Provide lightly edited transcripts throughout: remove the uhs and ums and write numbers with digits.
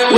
Alright,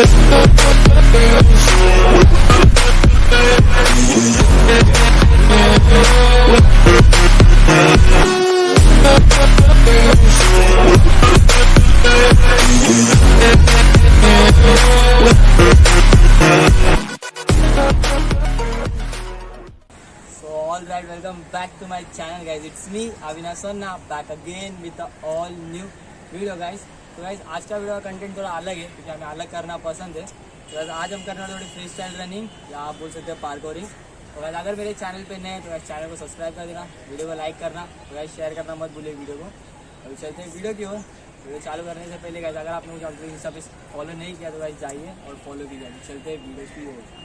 welcome back to my channel guys. It's me Avinash Sonna back again with the all new video guys. तो guys आज का video का content थोड़ा अलग है क्योंकि हमें अलग करना पसंद है. तो guys आज हम करने वाले थोड़ी फ्री स्टाइल रनिंग या आप बोल सकते हैं पार्कोरिंग. तो guys अगर मेरे चैनल पे नए हैं तो guys चैनल को सब्सक्राइब कर देना, वीडियो को लाइक करना, तो guys शेयर करना मत भूलिए वीडियो को. अभी चलते हैं वीडियो की ओर. वीडियो चालू करने से पहले guys अगर आपने मुझे अपने इंस्टा पे फॉलो नहीं किया तो guys जाइए और फॉलो कीजिए. चलते हैं वीडियो की ओर.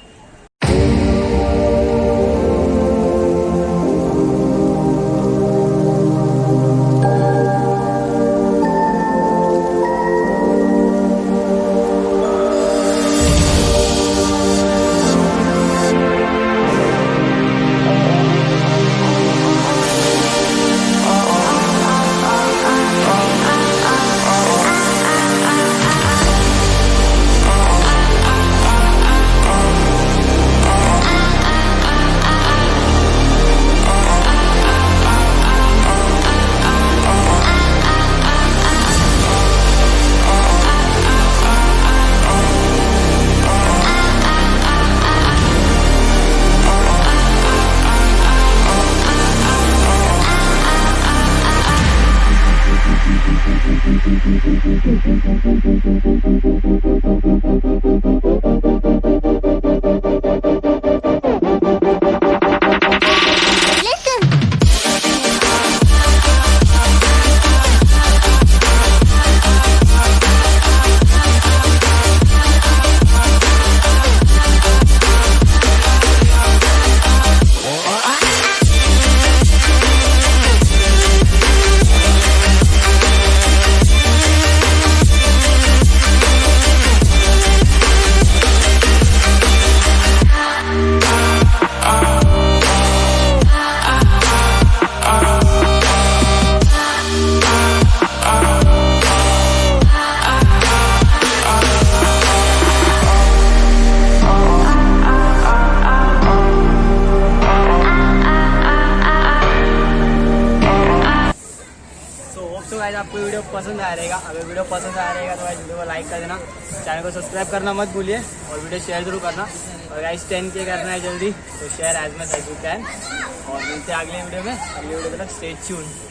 तो गाइस आपको वीडियो पसंद आया रहेगा. अगर वीडियो पसंद आया रहेगा तो गाइस वीडियो को लाइक कर देना, चैनल को सब्सक्राइब करना मत भूलिए और वीडियो शेयर जरूर करना. और गाइस 10K करना है जल्दी, तो share as much as you can. और मिलते हैं अगले वीडियो में. अगले वीडियो तक स्टे ट्यून्ड.